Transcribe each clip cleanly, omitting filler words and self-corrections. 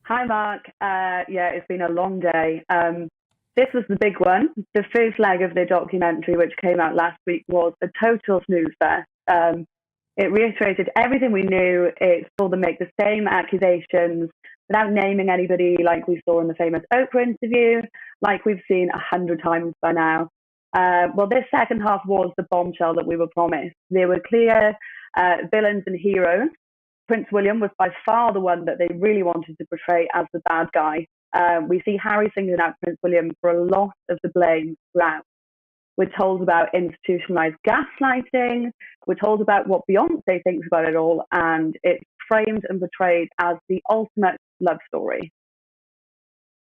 Hi, Mark. Yeah, it's been a long day. This was the big one. The first leg of the documentary, which came out last week, was a total snooze fest. It reiterated everything we knew. It saw them make the same accusations without naming anybody, like we saw in the famous Oprah interview, like we've seen 100 times by now. Well, this second half was the bombshell that we were promised. There were clear villains and heroes. Prince William was by far the one that they really wanted to portray as the bad guy. We see Harry singling out Prince William for a lot of the blame throughout. We're told about institutionalized gaslighting. We're told about what Beyonce thinks about it all, and it's framed and portrayed as the ultimate love story.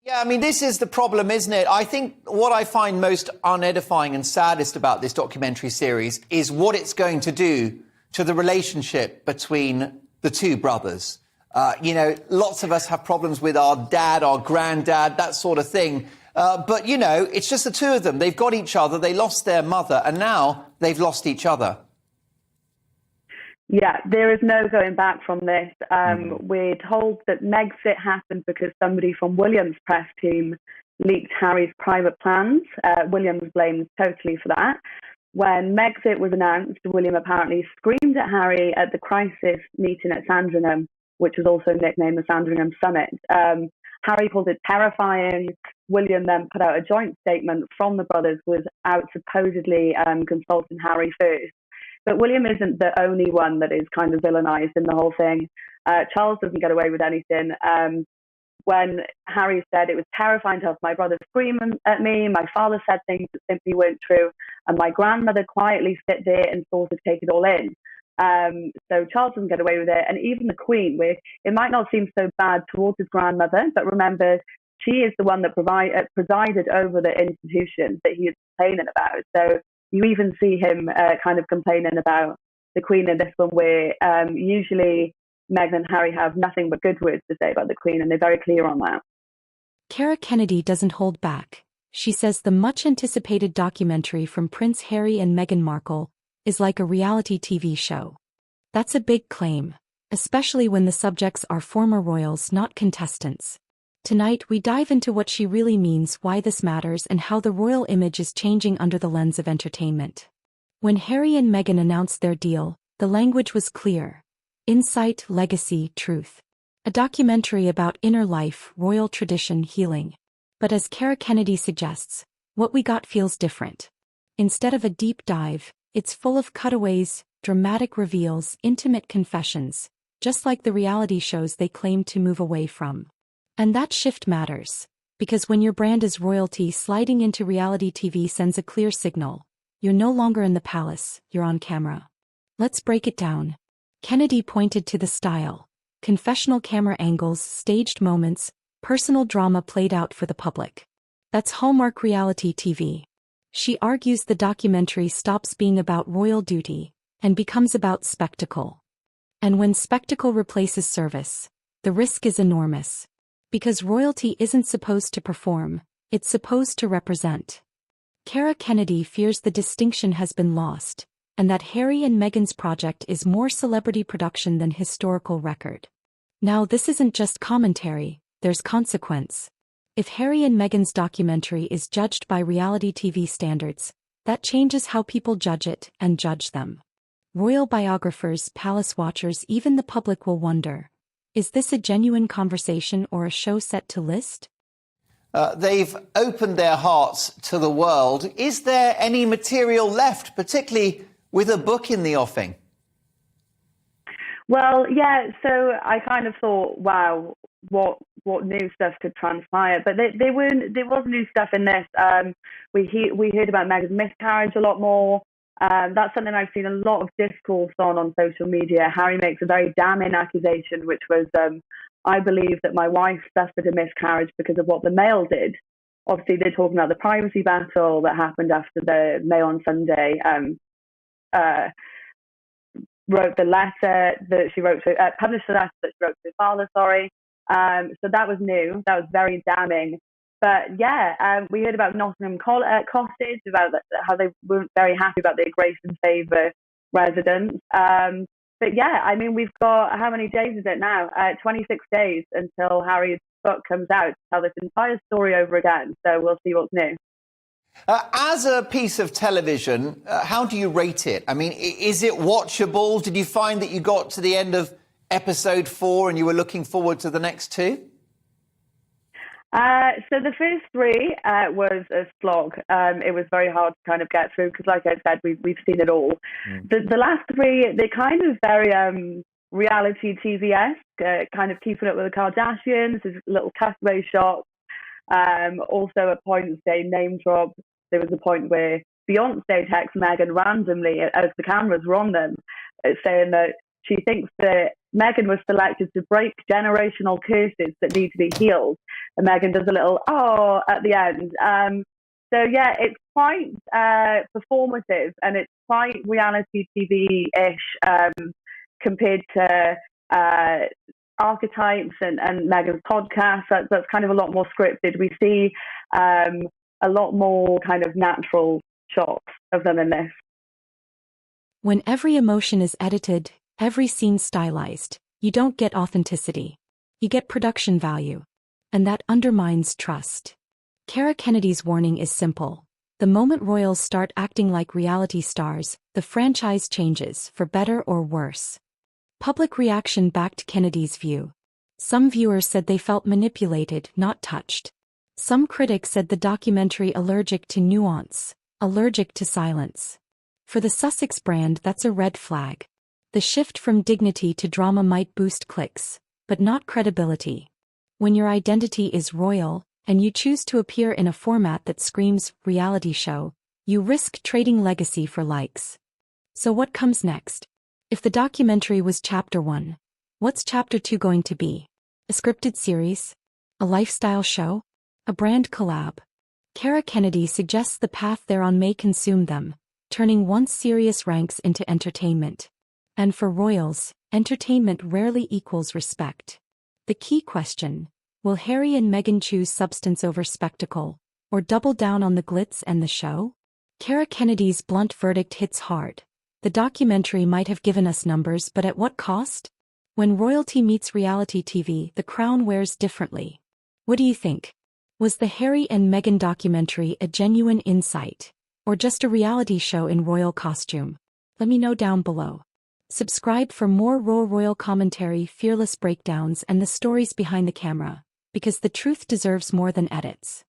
Yeah, I mean, this is the problem, isn't it? I think what I find most unedifying and saddest about this documentary series is what it's going to do to the relationship between the two brothers. Lots of us have problems with our dad, our granddad, that sort of thing. But it's just the two of them. They've got each other. They lost their mother, and now they've lost each other. Yeah, there is no going back from this. We're told that Megxit happened because somebody from William's press team leaked Harry's private plans. Williams blames totally for that. When Megxit was announced, William apparently screamed at Harry at the crisis meeting at Sandringham, which was also nicknamed the Sandringham Summit. Harry called it terrifying. William then put out a joint statement from the brothers without supposedly consulting Harry first. But William isn't the only one that is kind of villainized in the whole thing. Charles doesn't get away with anything. When Harry said it was terrifying to have my brother scream at me, my father said things that simply weren't true, and my grandmother quietly sit there and sort of take it all in. So Charles doesn't get away with it, and even the Queen, where it might not seem so bad towards his grandmother, but remember, she is the one that presided over the institution that he is complaining about. So you even see him kind of complaining about the Queen in this one, where usually Meghan and Harry have nothing but good words to say about the Queen, and they're very clear on that. Cara Kennedy doesn't hold back. She says the much-anticipated documentary from Prince Harry and Meghan Markle is like a reality TV show. That's a big claim, especially when the subjects are former royals, not contestants. Tonight we dive into what she really means, why this matters, and how the royal image is changing under the lens of entertainment. When Harry and Meghan announced their deal, the language was clear. Insight, legacy, truth. A documentary about inner life, royal tradition, healing. But as Cara Kennedy suggests, what we got feels different. Instead of a deep dive, it's full of cutaways, dramatic reveals, intimate confessions, just like the reality shows they claim to move away from. And that shift matters, because when your brand is royalty, sliding into reality TV sends a clear signal. You're no longer in the palace, you're on camera. Let's break it down. Kennedy pointed to the style. Confessional camera angles, staged moments, personal drama played out for the public. That's Hallmark reality TV. She argues the documentary stops being about royal duty and becomes about spectacle. And when spectacle replaces service, the risk is enormous. Because royalty isn't supposed to perform, it's supposed to represent. Cara Kennedy fears the distinction has been lost, and that Harry and Meghan's project is more celebrity production than historical record. Now this isn't just commentary, there's consequence. If Harry and Meghan's documentary is judged by reality TV standards, that changes how people judge it and judge them. Royal biographers, palace watchers, even the public will wonder, is this a genuine conversation or a show set to list? They've opened their hearts to the world. Is there any material left, particularly with a book in the offing? Well, yeah, so I kind of thought, wow, what new stuff could transpire? But there was new stuff in this. We heard about Meghan's miscarriage a lot more. That's something I've seen a lot of discourse on social media. Harry makes a very damning accusation, which was, I believe that my wife suffered a miscarriage because of what the Mail did. Obviously, they're talking about the privacy battle that happened after the Mail on Sunday wrote the letter that she wrote to, published the letter that she wrote to her father, sorry. So that was new. That was very damning. But yeah, we heard about Nottingham Cottage, about how they weren't very happy about their Grace and Favour residents. But yeah, I mean, we've got, how many days is it now? 26 days until Harry's book comes out to tell this entire story over again. So we'll see what's new. As a piece of television, how do you rate it? I mean, is it watchable? Did you find that you got to the end of episode 4 and you were looking forward to the next 2? So the first 3 was a slog. It was very hard to kind of get through because, like I said, we've seen it all. The last 3, they're kind of very reality TV-esque, kind of keeping up with the Kardashians. There's little cutaway shots. Also, at points they name drop. There was a point where Beyonce texts Meghan randomly as the cameras were on them, saying that she thinks that Meghan was selected to break generational curses that need to be healed. And Meghan does a little "oh" at the end. So yeah, it's quite performative and it's quite reality TV-ish compared to Archetypes and Meghan's podcast. That's kind of a lot more scripted. We see a lot more kind of natural shots of them in this. When every emotion is edited, every scene stylized, you don't get authenticity. You get production value. And that undermines trust. Kara Kennedy's warning is simple. The moment royals start acting like reality stars, the franchise changes, for better or worse. Public reaction backed Kennedy's view. Some viewers said they felt manipulated, not touched. Some critics said the documentary allergic to nuance, allergic to silence. For the Sussex brand, that's a red flag. The shift from dignity to drama might boost clicks, but not credibility. When your identity is royal, and you choose to appear in a format that screams reality show, you risk trading legacy for likes. So what comes next? If the documentary was Chapter 1, what's Chapter 2 going to be? A scripted series? A lifestyle show? A brand collab? Kara Kennedy suggests the path they're on may consume them, turning once serious ranks into entertainment. And for royals, entertainment rarely equals respect. The key question: will Harry and Meghan choose substance over spectacle, or double down on the glitz and the show? Kara Kennedy's blunt verdict hits hard. The documentary might have given us numbers, but at what cost? When royalty meets reality TV, the crown wears differently. What do you think? Was the Harry and Meghan documentary a genuine insight, or just a reality show in royal costume? Let me know down below. Subscribe for more raw royal commentary, fearless breakdowns, and the stories behind the camera, because the truth deserves more than edits.